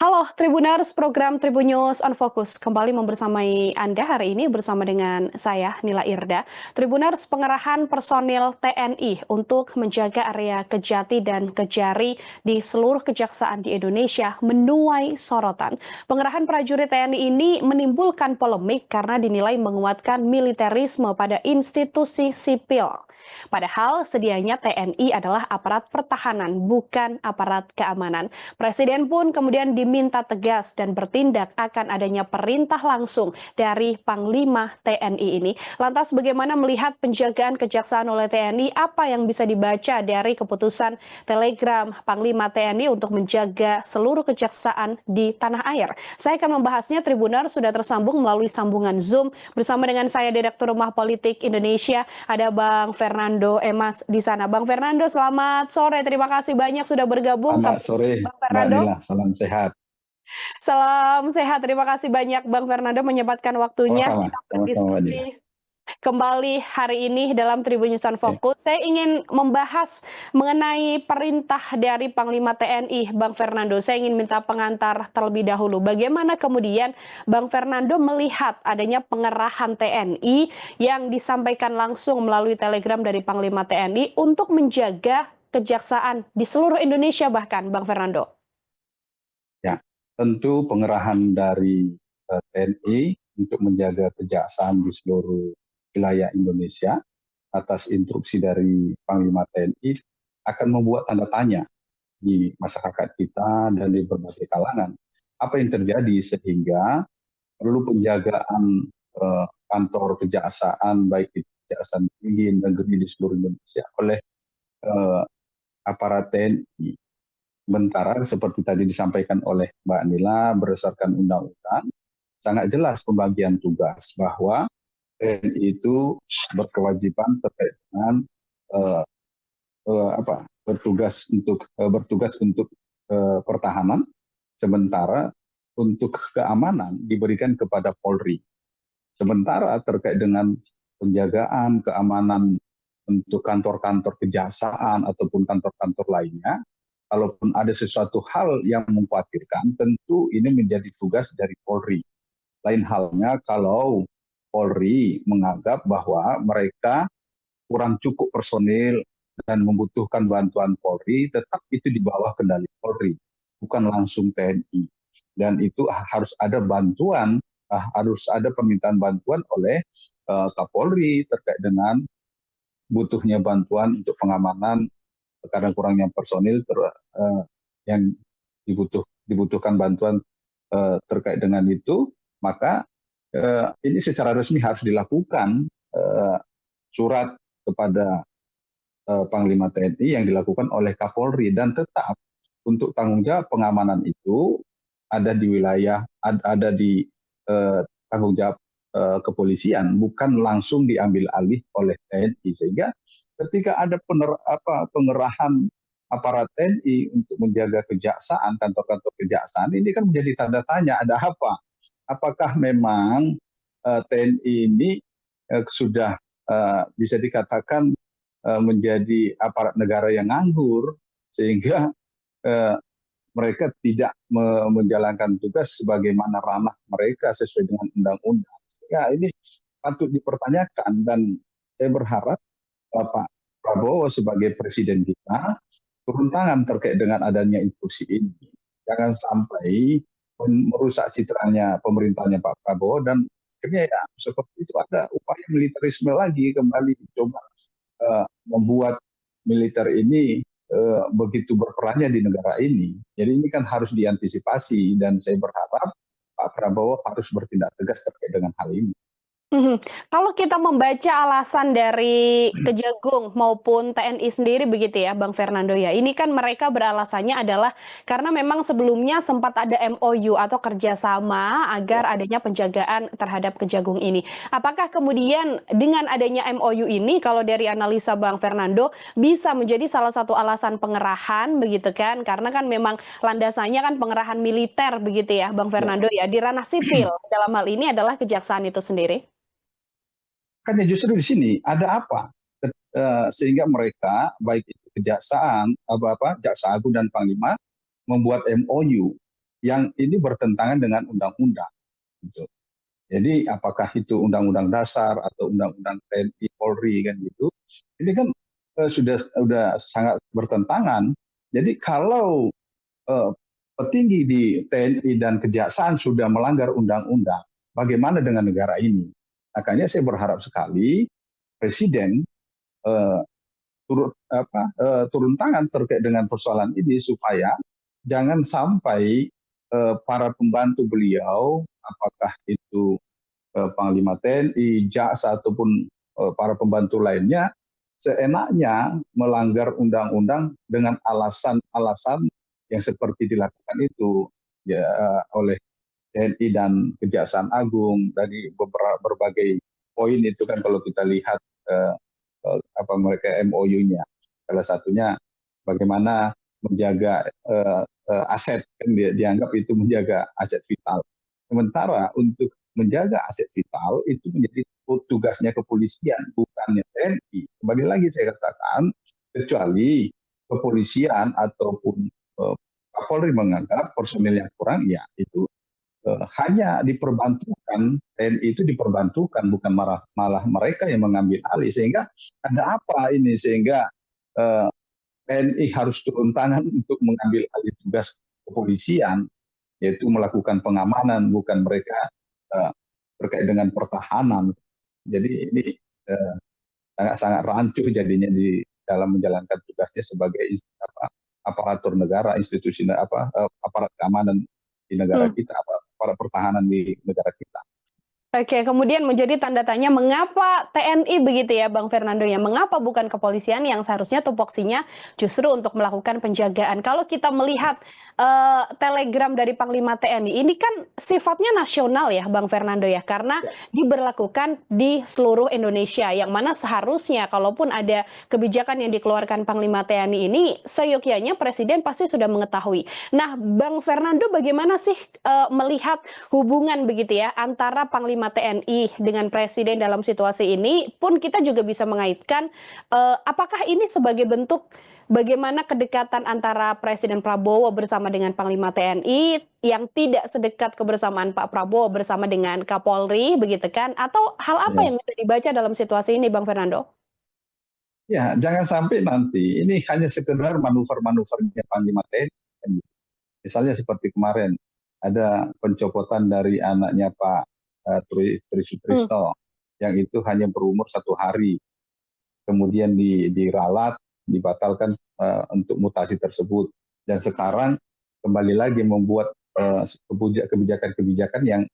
Halo Tribuners, program Tribun News on Focus kembali membersamai Anda hari ini bersama dengan saya Nila Irda. Tribuners, pengerahan personil TNI untuk menjaga area Kejati dan Kejari di seluruh kejaksaan di Indonesia menuai sorotan. Pengerahan prajurit TNI ini menimbulkan polemik karena dinilai menguatkan militerisme pada institusi sipil. Padahal sedianya TNI adalah aparat pertahanan, bukan aparat keamanan. Presiden pun kemudian diminta tegas dan bertindak akan adanya perintah langsung dari Panglima TNI ini. Lantas bagaimana melihat penjagaan kejaksaan oleh TNI? Apa yang bisa dibaca dari keputusan telegram Panglima TNI untuk menjaga seluruh kejaksaan di tanah air? Saya akan membahasnya. Tribuner sudah tersambung melalui sambungan Zoom bersama dengan saya Direktur Rumah Politik Indonesia, ada Bang Fernando Emas di sana. Bang Fernando, selamat sore. Terima kasih banyak sudah bergabung. Selamat sore, Bang Mbak Fernando, Nila. Salam sehat. salam sehat. Terima kasih banyak Bang Fernando menyempatkan waktunya Sama-sama, kita sama-sama Mbak Nila. berdiskusi kembali hari ini dalam Tribun News on Ya, Focus. Saya ingin membahas mengenai perintah dari Panglima TNI, Bang Fernando. Saya ingin minta pengantar terlebih dahulu. Bagaimana kemudian Bang Fernando melihat adanya pengerahan TNI yang disampaikan langsung melalui telegram dari Panglima TNI untuk menjaga kejaksaan di seluruh Indonesia bahkan, Bang Fernando? ya. Tentu pengerahan dari TNI untuk menjaga kejaksaan di seluruh wilayah Indonesia atas instruksi dari Panglima TNI akan membuat tanda tanya di masyarakat kita dan di berbagai kalangan. Apa yang terjadi sehingga perlu penjagaan kantor kejaksaan, baik itu kejaksaan tinggi negeri di seluruh Indonesia oleh eh, aparat TNI. Sementara seperti tadi disampaikan oleh Mbak Nila berdasarkan undang-undang sangat jelas pembagian tugas bahwa TNI itu berkewajiban terkait dengan eh, bertugas untuk pertahanan, sementara untuk keamanan diberikan kepada Polri. Sementara terkait dengan penjagaan keamanan untuk kantor-kantor kejaksaan ataupun kantor-kantor lainnya, kalaupun ada sesuatu hal yang mengkhawatirkan, tentu ini menjadi tugas dari Polri. Lain halnya kalau Polri menganggap bahwa mereka kurang cukup personil dan membutuhkan bantuan Polri, tetap itu di bawah kendali Polri, bukan langsung TNI. Dan itu harus ada bantuan, harus ada permintaan bantuan oleh Kapolri terkait dengan butuhnya bantuan untuk pengamanan karena kurangnya personil yang dibutuhkan bantuan terkait dengan itu, maka ini secara resmi harus dilakukan surat kepada Panglima TNI yang dilakukan oleh Kapolri, dan tetap untuk tanggung jawab pengamanan itu ada di wilayah, ada di tanggung jawab kepolisian, bukan langsung diambil alih oleh TNI. Sehingga ketika ada pengerahan aparat TNI untuk menjaga kejaksaan, kantor-kantor kejaksaan, ini kan menjadi tanda tanya, ada apa? Apakah memang TNI ini sudah bisa dikatakan menjadi aparat negara yang nganggur, sehingga mereka tidak menjalankan tugas sebagaimana ranah mereka sesuai dengan undang-undang. Ya, ini patut dipertanyakan, dan saya berharap Bapak Prabowo sebagai presiden kita turun tangan terkait dengan adanya instruksi ini. Jangan sampai merusak citranya pemerintahnya Pak Prabowo, dan akhirnya ya seperti itu ada upaya militerisme lagi kembali coba membuat militer ini begitu berperannya di negara ini. Jadi ini kan harus diantisipasi, dan saya berharap Pak Prabowo harus bertindak tegas terkait dengan hal ini. Kalau kita membaca alasan dari Kejagung maupun TNI sendiri begitu ya, Bang Fernando ya. Ini kan mereka beralasannya adalah karena memang sebelumnya sempat ada MOU atau kerjasama Ya. agar adanya penjagaan terhadap Kejagung ini. Apakah kemudian dengan adanya MOU ini, kalau dari analisa Bang Fernando, bisa menjadi salah satu alasan pengerahan begitu kan? Karena kan memang landasannya kan pengerahan militer begitu ya, Bang Ya. Fernando ya. Di ranah sipil dalam hal ini adalah kejaksaan itu sendiri. Kan ya justru di sini ada apa? Sehingga mereka baik itu kejaksaan, Jaksa Agung dan Panglima membuat MOU. yang ini bertentangan dengan undang-undang. Gitu. Jadi apakah itu undang-undang dasar atau undang-undang TNI Polri kan gitu, ini kan sudah sangat bertentangan. Jadi kalau petinggi di TNI dan Kejaksaan sudah melanggar undang-undang, bagaimana dengan negara ini? Makanya saya berharap sekali Presiden eh, turun tangan terkait dengan persoalan ini supaya jangan sampai para pembantu beliau, apakah itu Panglima TNI, Jaksa ataupun para pembantu lainnya, seenaknya melanggar undang-undang dengan alasan-alasan yang seperti dilakukan itu ya oleh TNI dan Kejaksaan Agung dari berbagai poin itu kan kalau kita lihat apa mereka MOU-nya. Salah satunya bagaimana menjaga aset, kan dianggap itu menjaga aset vital. Sementara untuk menjaga aset vital itu menjadi tugasnya kepolisian, bukannya TNI. Kembali lagi saya katakan, kecuali kepolisian ataupun Kapolri menganggap personil yang kurang, ya itu hanya diperbantukan, TNI itu diperbantukan, bukan malah mereka yang mengambil alih. Sehingga ada apa ini, sehingga eh, TNI harus turun tangan untuk mengambil alih tugas kepolisian, yaitu melakukan pengamanan, bukan mereka eh, terkait dengan pertahanan. Jadi ini sangat-sangat rancu jadinya di dalam menjalankan tugasnya sebagai aparatur negara, institusi aparat keamanan di negara Hmm. kita, aparat pertahanan di negara kita. Oke, kemudian menjadi tanda tanya mengapa TNI begitu ya Bang Fernando ya, mengapa bukan kepolisian yang seharusnya tupoksinya justru untuk melakukan penjagaan. Kalau kita melihat telegram dari Panglima TNI ini kan sifatnya nasional ya Bang Fernando ya, karena Ya, diberlakukan di seluruh Indonesia, yang mana seharusnya kalaupun ada kebijakan yang dikeluarkan Panglima TNI ini, seyogyanya Presiden pasti sudah mengetahui. Nah, Bang Fernando bagaimana sih melihat hubungan begitu ya antara Panglima TNI dengan Presiden dalam situasi ini, pun kita juga bisa mengaitkan apakah ini sebagai bentuk bagaimana kedekatan antara Presiden Prabowo bersama dengan Panglima TNI yang tidak sedekat kebersamaan Pak Prabowo bersama dengan Kapolri begitu kan, atau hal apa ya. yang bisa dibaca dalam situasi ini Bang Fernando? Ya, jangan sampai nanti ini hanya sekedar manuver-manuvernya Panglima TNI. Misalnya seperti kemarin ada pencopotan dari anaknya Pak Tri Hmm. Sutrisno yang itu hanya berumur 1 hari, kemudian diralat, dibatalkan untuk mutasi tersebut, dan sekarang kembali lagi membuat kebijakan-kebijakan yang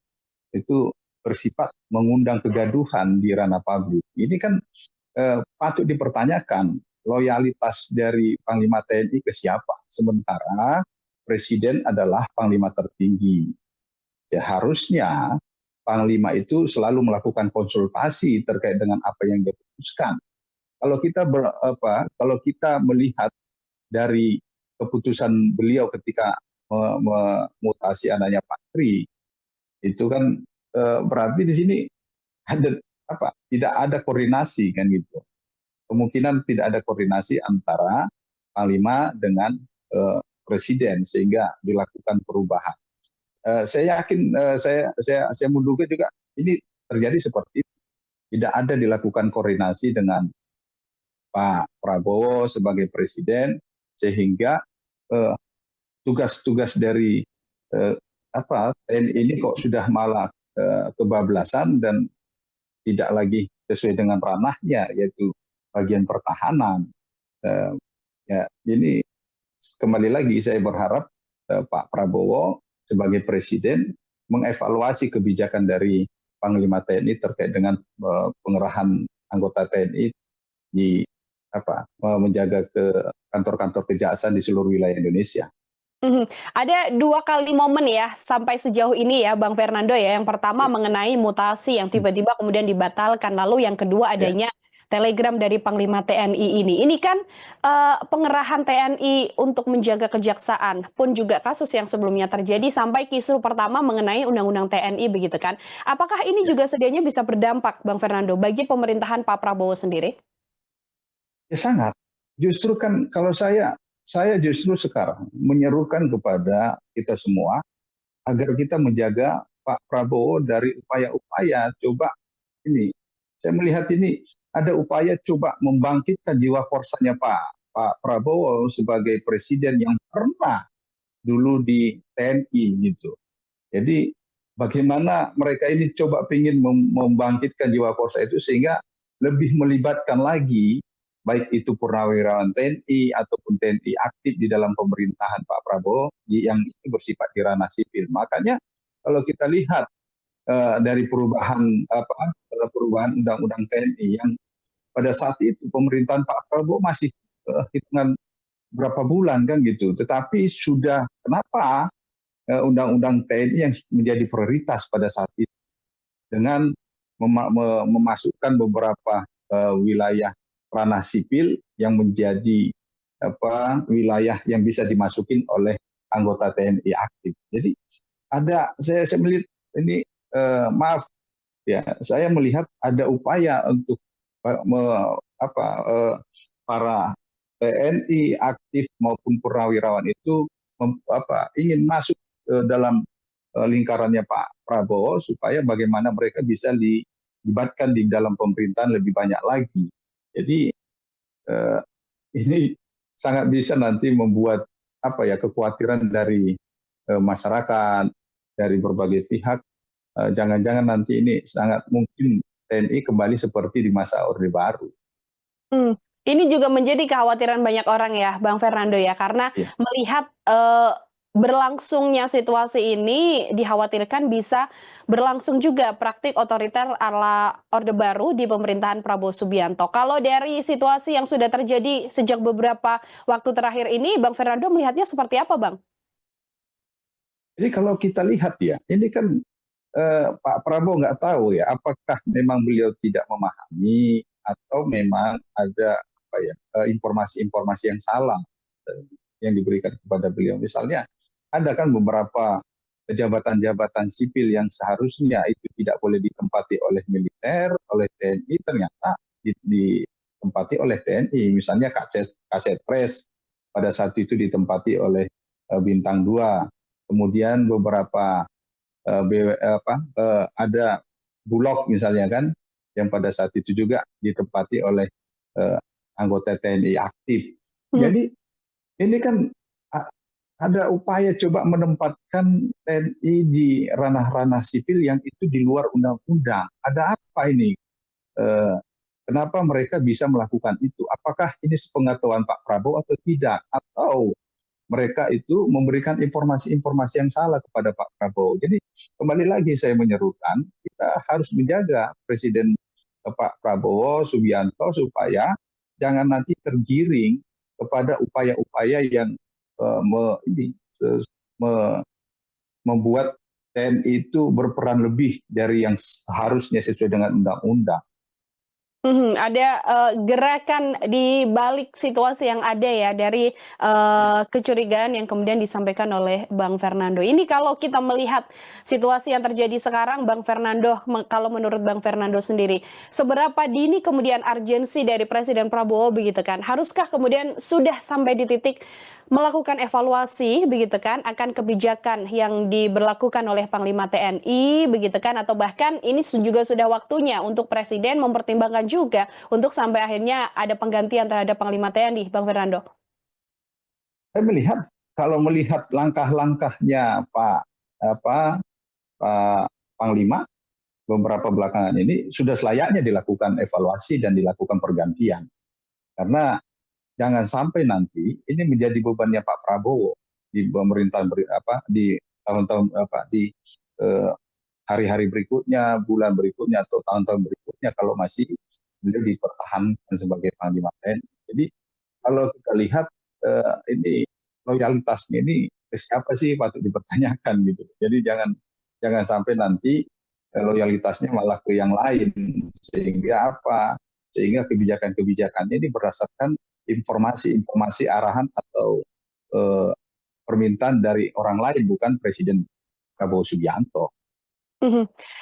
itu bersifat mengundang kegaduhan di ranah publik. Ini kan patut dipertanyakan loyalitas dari Panglima TNI ke siapa, sementara Presiden adalah Panglima tertinggi. Ya, harusnya Panglima itu selalu melakukan konsultasi terkait dengan apa yang diputuskan. Kalau kita melihat dari keputusan beliau ketika memutasi anaknya Pak Tri, itu kan berarti di sini ada tidak ada koordinasi kan gitu. Kemungkinan tidak ada koordinasi antara Panglima dengan Presiden sehingga dilakukan perubahan. Saya yakin, saya menduga juga ini terjadi seperti itu. Tidak ada dilakukan koordinasi dengan Pak Prabowo sebagai Presiden, sehingga tugas-tugas dari TNI ini kok sudah malah kebablasan dan tidak lagi sesuai dengan ranahnya, yaitu bagian pertahanan. Eh, ya, ini kembali lagi saya berharap Pak Prabowo sebagai Presiden mengevaluasi kebijakan dari Panglima TNI terkait dengan pengerahan anggota TNI di menjaga ke kantor-kantor kejaksaan di seluruh wilayah Indonesia. Mhm. Ada 2 kali momen ya, sampai sejauh ini ya Bang Fernando ya. Yang pertama Ya, mengenai mutasi yang tiba-tiba kemudian dibatalkan, lalu yang kedua ya, adanya telegram dari Panglima TNI ini. Ini kan pengerahan TNI untuk menjaga kejaksaan, pun juga kasus yang sebelumnya terjadi sampai kisru pertama mengenai Undang-Undang TNI begitu kan. Apakah ini ya. juga sedianya bisa berdampak Bang Fernando bagi pemerintahan Pak Prabowo sendiri? Ya sangat. Justru kan kalau saya justru sekarang menyerukan kepada kita semua agar kita menjaga Pak Prabowo dari upaya-upaya coba ini. Saya melihat ini ada upaya coba membangkitkan jiwa korsanya Pak Prabowo sebagai presiden yang pernah dulu di TNI gitu. Jadi bagaimana mereka ini coba ingin membangkitkan jiwa korsa itu sehingga lebih melibatkan lagi baik itu purnawirawan TNI ataupun TNI aktif di dalam pemerintahan Pak Prabowo yang itu bersifat di ranah sipil. Makanya kalau kita lihat dari perubahan undang-undang TNI yang pada saat itu pemerintahan Pak Prabowo masih hitungan berapa bulan kan gitu. Tetapi sudah kenapa undang-undang TNI yang menjadi prioritas pada saat itu dengan memasukkan beberapa wilayah ranah sipil yang menjadi wilayah yang bisa dimasukin oleh anggota TNI aktif. Jadi saya melihat ini maaf ya, saya melihat ada upaya untuk para TNI aktif maupun purnawirawan itu ingin masuk dalam lingkarannya Pak Prabowo supaya bagaimana mereka bisa dilibatkan di dalam pemerintahan lebih banyak lagi. Jadi ini sangat bisa nanti membuat kekhawatiran dari masyarakat, dari berbagai pihak. Jangan-jangan nanti ini sangat mungkin TNI kembali seperti di masa Orde Baru. Ini juga menjadi kekhawatiran banyak orang ya, Bang Fernando ya, karena Ya. melihat berlangsungnya situasi ini dikhawatirkan bisa berlangsung juga praktik otoriter ala Orde Baru di pemerintahan Prabowo Subianto. Kalau dari situasi yang sudah terjadi sejak beberapa waktu terakhir ini, Bang Fernando melihatnya seperti apa, Bang? Jadi kalau kita lihat ya, ini kan Pak Prabowo nggak tahu ya, apakah memang beliau tidak memahami atau memang ada informasi-informasi yang salah yang diberikan kepada beliau. Misalnya ada kan beberapa jabatan-jabatan sipil yang seharusnya itu tidak boleh ditempati oleh militer, oleh TNI, ternyata ditempati oleh TNI. Misalnya Kasetpres pada saat itu ditempati oleh Bintang 2. Kemudian beberapa ada Bulog misalnya kan, yang pada saat itu juga ditempati oleh anggota TNI aktif. Jadi ini kan ada upaya coba menempatkan TNI di ranah-ranah sipil yang itu di luar undang-undang. Ada apa ini? Kenapa mereka bisa melakukan itu? Apakah ini sepengetahuan Pak Prabowo atau tidak? Atau mereka itu memberikan informasi-informasi yang salah kepada Pak Prabowo. Jadi kembali lagi saya menyerukan, kita harus menjaga Presiden Pak Prabowo Subianto supaya jangan nanti tergiring kepada upaya-upaya yang membuat TNI itu berperan lebih dari yang seharusnya sesuai dengan undang-undang. Ada gerakan di balik situasi yang ada ya dari kecurigaan yang kemudian disampaikan oleh Bang Fernando. Ini kalau kita melihat situasi yang terjadi sekarang, Bang Fernando, kalau menurut Bang Fernando sendiri, seberapa dini kemudian urgensi dari Presiden Prabowo begitu kan? Haruskah kemudian sudah sampai di titik melakukan evaluasi begitu kan akan kebijakan yang diberlakukan oleh Panglima TNI begitu kan, atau bahkan ini juga sudah waktunya untuk Presiden mempertimbangkan juga untuk sampai akhirnya ada penggantian terhadap Panglima TNI, Bang Fernando? Saya melihat kalau melihat langkah-langkahnya Pak Panglima beberapa belakangan ini sudah selayaknya dilakukan evaluasi dan dilakukan pergantian. Karena jangan sampai nanti ini menjadi bebannya Pak Prabowo di pemerintahan di tahun-tahun di hari-hari berikutnya, bulan berikutnya atau tahun-tahun berikutnya kalau masih beliau dipertahankan sebagai Panglima TNI. Jadi kalau kita lihat ini loyalitasnya ini siapa sih patut dipertanyakan gitu. Jadi jangan sampai nanti loyalitasnya malah ke yang lain sehingga sehingga kebijakan-kebijakannya ini berdasarkan informasi arahan atau permintaan dari orang lain bukan Presiden Prabowo Subianto.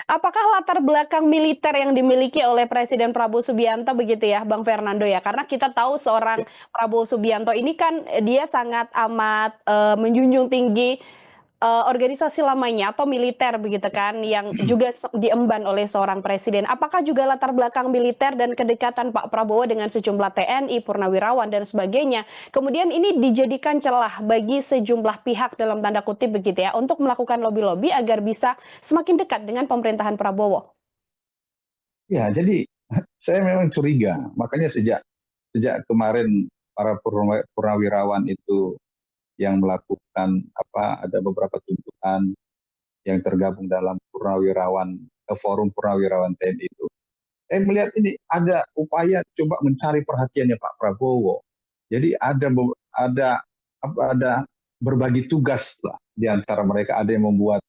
Apakah latar belakang militer yang dimiliki oleh Presiden Prabowo Subianto begitu ya, Bang Fernando ya? Karena kita tahu seorang Prabowo Subianto ini kan dia sangat amat menjunjung tinggi organisasi lamanya atau militer begitu kan yang juga diemban oleh seorang presiden. Apakah juga latar belakang militer dan kedekatan Pak Prabowo dengan sejumlah TNI, purnawirawan dan sebagainya, kemudian ini dijadikan celah bagi sejumlah pihak dalam tanda kutip begitu ya untuk melakukan lobby-lobby agar bisa semakin dekat dengan pemerintahan Prabowo. Ya, jadi saya memang curiga. Makanya sejak sejak kemarin para purnawirawan itu yang melakukan ada beberapa tuntutan yang tergabung dalam forum purnawirawan TNI itu. Saya melihat ini ada upaya coba mencari perhatiannya Pak Prabowo. Jadi ada berbagi tugas lah di antara mereka. Ada yang membuat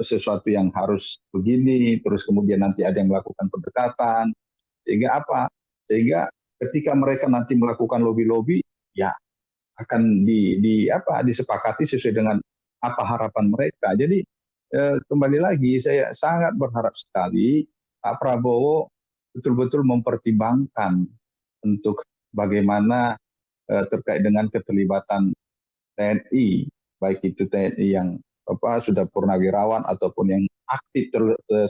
sesuatu yang harus begini, terus kemudian nanti ada yang melakukan pendekatan, sehingga sehingga ketika mereka nanti melakukan lobby-lobby, ya akan disepakati sesuai dengan apa harapan mereka. Jadi kembali lagi saya sangat berharap sekali Pak Prabowo betul-betul mempertimbangkan untuk bagaimana terkait dengan keterlibatan TNI, baik itu TNI yang sudah purnawirawan ataupun yang aktif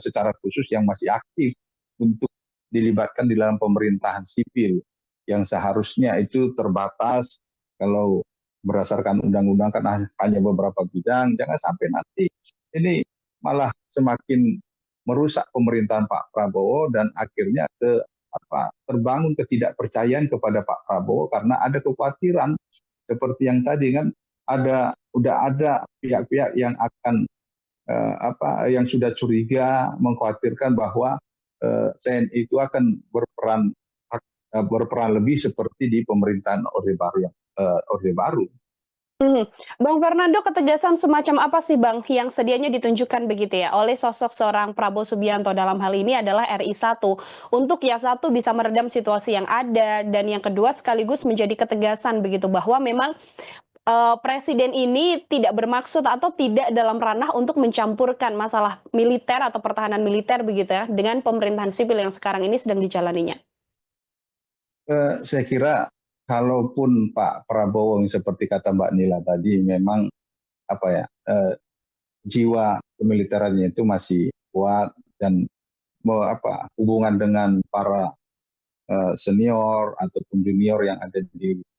secara khusus yang masih aktif untuk dilibatkan di dalam pemerintahan sipil yang seharusnya itu terbatas. Kalau berdasarkan undang-undang kan hanya beberapa bidang, jangan sampai nanti ini malah semakin merusak pemerintahan Pak Prabowo dan akhirnya terbangun ketidakpercayaan kepada Pak Prabowo karena ada kekhawatiran seperti yang tadi kan udah ada pihak-pihak yang akan yang sudah curiga mengkhawatirkan bahwa TNI itu akan berperan lebih seperti di pemerintahan Orde Baru. Bang Fernando, ketegasan semacam apa sih Bang yang sedianya ditunjukkan begitu ya oleh sosok seorang Prabowo Subianto dalam hal ini adalah RI1 untuk yang satu bisa meredam situasi yang ada dan yang kedua sekaligus menjadi ketegasan begitu bahwa memang presiden ini tidak bermaksud atau tidak dalam ranah untuk mencampurkan masalah militer atau pertahanan militer begitu ya dengan pemerintahan sipil yang sekarang ini sedang dijalaninya. Saya kira kalaupun Pak Prabowo yang seperti kata Mbak Nila tadi memang jiwa kemiliterannya itu masih kuat dan hubungan dengan para senior ataupun junior yang ada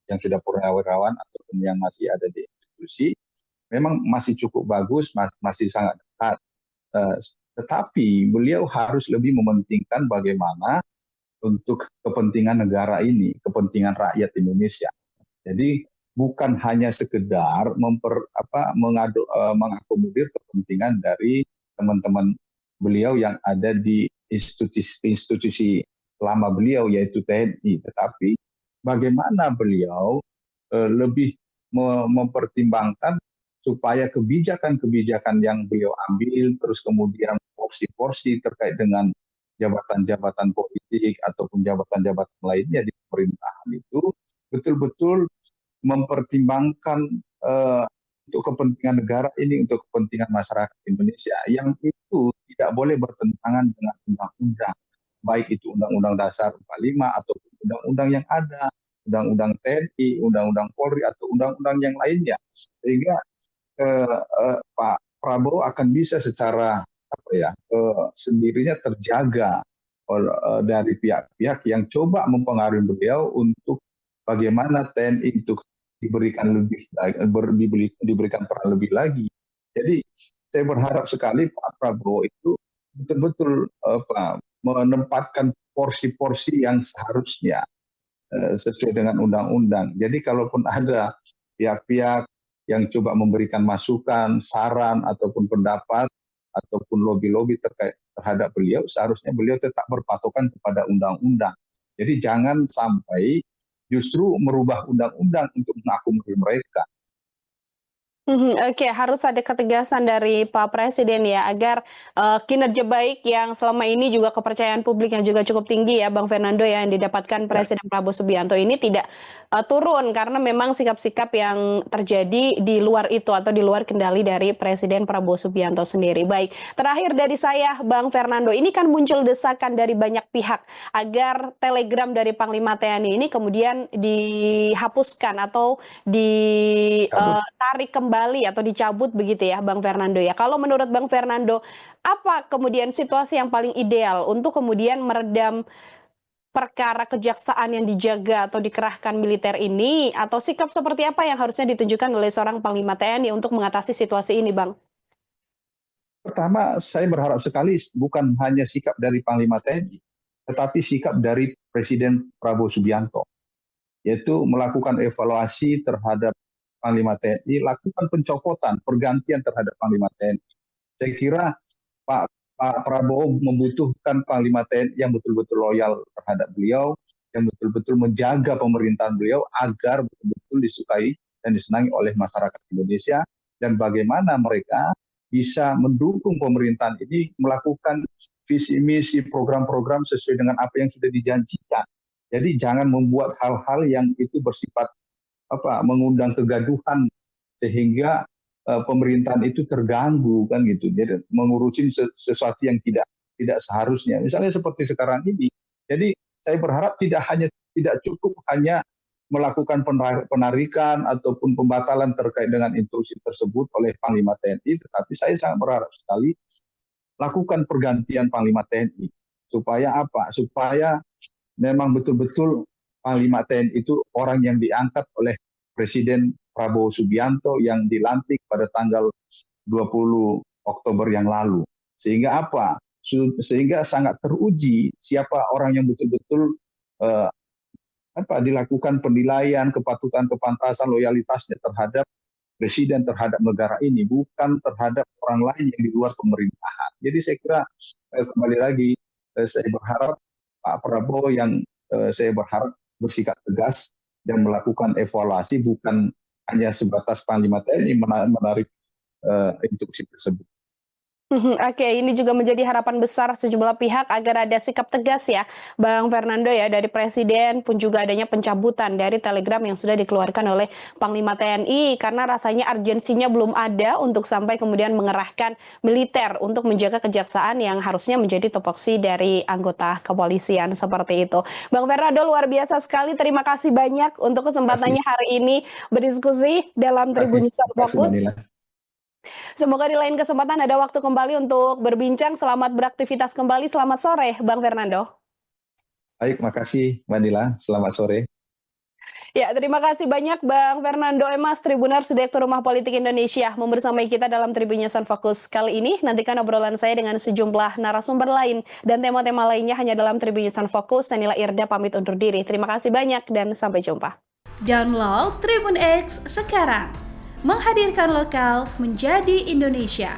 yang sudah purnawirawan ataupun yang masih ada di institusi memang masih cukup bagus, masih sangat dekat. Tetapi beliau harus lebih mementingkan bagaimana untuk kepentingan negara ini, kepentingan rakyat Indonesia. Jadi bukan hanya sekedar mengakomodir kepentingan dari teman-teman beliau yang ada di institusi lama beliau yaitu TNI, tetapi bagaimana beliau lebih mempertimbangkan supaya kebijakan-kebijakan yang beliau ambil terus kemudian porsi-porsi terkait dengan jabatan-jabatan politik ataupun jabatan-jabatan lainnya di pemerintahan itu betul-betul mempertimbangkan untuk kepentingan negara ini, untuk kepentingan masyarakat Indonesia yang itu tidak boleh bertentangan dengan undang-undang, baik itu Undang-Undang Dasar 45 atau undang-undang yang ada, undang-undang TNI, undang-undang Polri atau undang-undang yang lainnya, sehingga Pak Prabowo akan bisa secara sendirinya terjaga dari pihak-pihak yang coba mempengaruhi beliau untuk bagaimana TNI itu diberikan peran lebih lagi. Jadi saya berharap sekali Pak Prabowo itu betul-betul menempatkan porsi-porsi yang seharusnya sesuai dengan undang-undang. Jadi kalaupun ada pihak-pihak yang coba memberikan masukan, saran ataupun pendapat ataupun lobby-lobby terhadap beliau, seharusnya beliau tetap berpatokan kepada undang-undang. Jadi jangan sampai justru merubah undang-undang untuk mengakomodir mereka. Oke, harus ada ketegasan dari Pak Presiden ya, agar kinerja baik yang selama ini juga kepercayaan publik yang juga cukup tinggi ya, Bang Fernando ya, yang didapatkan Presiden Prabowo Subianto ini tidak turun karena memang sikap-sikap yang terjadi di luar itu atau di luar kendali dari Presiden Prabowo Subianto sendiri. Baik, terakhir dari saya, Bang Fernando, ini kan muncul desakan dari banyak pihak agar telegram dari Panglima TNI ini kemudian dihapuskan atau ditarik kembali kembali atau dicabut begitu ya Bang Fernando ya. Kalau menurut Bang Fernando, apa kemudian situasi yang paling ideal untuk kemudian meredam perkara kejaksaan yang dijaga atau dikerahkan militer ini, atau sikap seperti apa yang harusnya ditunjukkan oleh seorang Panglima TNI untuk mengatasi situasi ini, Bang? Pertama, saya berharap sekali bukan hanya sikap dari Panglima TNI, tetapi sikap dari Presiden Prabowo Subianto, yaitu melakukan evaluasi terhadap Panglima TNI, lakukan pencopotan, pergantian terhadap Panglima TNI. Saya kira Pak Prabowo membutuhkan Panglima TNI yang betul-betul loyal terhadap beliau, yang betul-betul menjaga pemerintahan beliau agar betul-betul disukai dan disenangi oleh masyarakat Indonesia, dan bagaimana mereka bisa mendukung pemerintahan ini melakukan visi misi program-program sesuai dengan apa yang sudah dijanjikan. Jadi jangan membuat hal-hal yang itu bersifat mengundang kegaduhan sehingga pemerintahan itu terganggu kan gitu. Jadi mengurusin sesuatu yang tidak seharusnya. Misalnya seperti sekarang ini. Jadi saya berharap tidak cukup hanya melakukan penarikan ataupun pembatalan terkait dengan instruksi tersebut oleh Panglima TNI, tetapi saya sangat berharap sekali lakukan pergantian Panglima TNI. Supaya apa? Supaya memang betul-betul Panglima TNI itu orang yang diangkat oleh Presiden Prabowo Subianto yang dilantik pada tanggal 20 Oktober yang lalu. Sehingga apa? Sehingga sangat teruji siapa orang yang betul-betul dilakukan penilaian kepatutan, kepantasan, loyalitasnya terhadap presiden, terhadap negara ini, bukan terhadap orang lain yang di luar pemerintahan. Jadi saya kira kembali lagi saya berharap Pak Prabowo yang saya berharap bersikap tegas dan melakukan evaluasi, bukan hanya sebatas Panglima TNI menarik instruksi tersebut. Oke, ini juga menjadi harapan besar sejumlah pihak agar ada sikap tegas ya, Bang Fernando ya, dari Presiden pun juga adanya pencabutan dari telegram yang sudah dikeluarkan oleh Panglima TNI, karena rasanya urgensinya belum ada untuk sampai kemudian mengerahkan militer untuk menjaga kejaksaan yang harusnya menjadi topoksi dari anggota kepolisian seperti itu. Bang Fernando, luar biasa sekali, terima kasih banyak untuk kesempatannya hari ini berdiskusi dalam Tribun News Fokus. Semoga di lain kesempatan ada waktu kembali untuk berbincang. Selamat beraktivitas kembali. Selamat sore, Bang Fernando. Baik, makasih Mbak Nila. Selamat sore. Ya, terima kasih banyak Bang Fernando Emas, Tribuners, Direktur Rumah Politik Indonesia, membersamai kita dalam Tribun News Fokus kali ini. Nantikan obrolan saya dengan sejumlah narasumber lain dan tema-tema lainnya hanya dalam Tribun News Fokus. Saya Nila Irda pamit undur diri. Terima kasih banyak dan sampai jumpa. Download Tribun X sekarang. Menghadirkan lokal menjadi Indonesia.